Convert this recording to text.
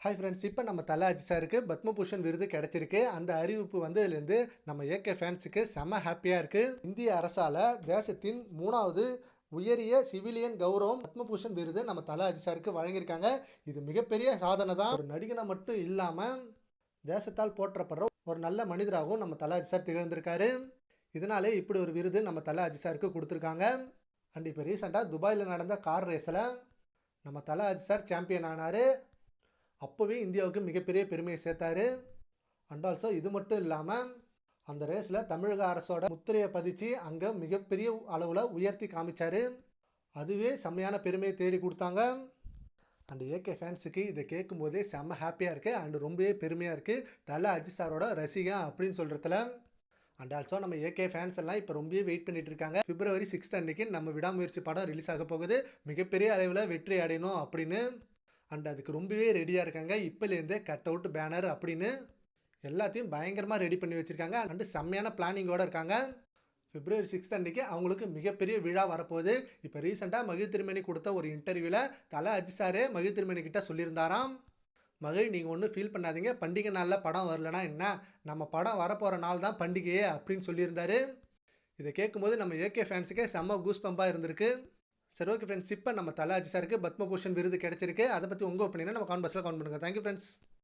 Hi friends, இப்போ நம்ம தல அஜித் சாருக்கு பத்மபூஷன் விருது கிடைச்சிருக்கு. அந்த அறிவிப்பு வந்ததுலேருந்து நம்ம ஏகே ஃபேன்ஸுக்கு செம்ம ஹாப்பியாக இருக்குது. இந்திய அரசால் தேசத்தின் 3வது உயரிய சிவிலியன் கௌரவம் பத்மபூஷன் விருது நம்ம தல அஜித் சாருக்கு வழங்கியிருக்காங்க. இது மிகப்பெரிய சாதனை தான். ஒரு நடிகனை மட்டும் இல்லாமல் தேசத்தால் போற்றப்படுற ஒரு நல்ல மனிதராகவும் நம்ம தல அஜித் சார் திகழ்ந்திருக்காரு. இதனாலே இப்படி ஒரு விருது நம்ம தல அஜித் சாருக்கு கொடுத்துருக்காங்க. அண்ட் இப்போ ரீசெண்டாக துபாயில் நடந்த கார் ரேஸில் நம்ம தல அஜித் சார் சாம்பியன் ஆனார். அப்போவே இந்தியாவுக்கு மிகப்பெரிய பெருமையை சேர்த்தாரு. அண்ட் ஆல்சோ இது மட்டும் இல்லாமல் அந்த ரேஸில் தமிழக அரசோட முத்திரையை பதிச்சு அங்கே மிகப்பெரிய அளவில் உயர்த்தி காமிச்சார். அதுவே செம்மையான பெருமையை தேடி கொடுத்தாங்க. அண்ட் ஏகே ஃபேன்ஸுக்கு இதை கேட்கும் போதே செம்ம ஹாப்பியாக இருக்குது. அண்ட் ரொம்பவே பெருமையாக இருக்குது தல அஜித் சாரோட ரசிகன் அப்படின்னு சொல்கிறதுல. அண்ட் ஆல்சோ நம்ம ஏகே ஃபேன்ஸ் எல்லாம் இப்போ ரொம்பவே வெயிட் பண்ணிட்டு இருக்காங்க. February 6 அன்னைக்கு நம்ம விடாமுயற்சி படம் ரிலீஸ் ஆக போகுது. மிகப்பெரிய அளவில் வெற்றி அடையணும் அப்படின்னு. அண்ட் அதுக்கு ரொம்பவே ரெடியாக இருக்காங்க. இப்போலேருந்தே கட் அவுட் பேனர் அப்படின்னு எல்லாத்தையும் பயங்கரமாக ரெடி பண்ணி வச்சுருக்காங்க. அண்டு செம்மையான பிளானிங்கோடு இருக்காங்க. February 6 அன்னைக்கு அவங்களுக்கு மிகப்பெரிய விழா வரப்போகுது. இப்போ ரீசெண்டாக மகிழ் திருமேனி கொடுத்த ஒரு இன்டர்வியூவில் தல அஜித் சாரே மகிழ் திருமேனி கிட்ட சொல்லியிருந்தாராம், மகிழ் நீங்கள் ஒன்றும் ஃபீல் பண்ணாதீங்க, பண்டிகை நாளில் படம் வரலனா என்ன, நம்ம படம் வரப்போகிற நாள் தான் பண்டிகையே அப்படின்னு சொல்லியிருந்தாரு. இதை கேட்கும்போது நம்ம ஏகே ஃபேன்ஸுக்கே செம்ம கூஸ் பம்பாக இருந்திருக்கு. சரி, ஓகே ஃப்ரெண்ட்ஸ், இப்போ நம்ம தல அஜித் சாருக்கு பத்மபூஷன் விருது கிடைச்சிருக்கு. அதை பற்றி உங்கள் ஒப்பீனியனை நம்ம காமெண்ட் பாக்ஸில் கமெண்ட் பண்ணுங்கள். Thank you friends.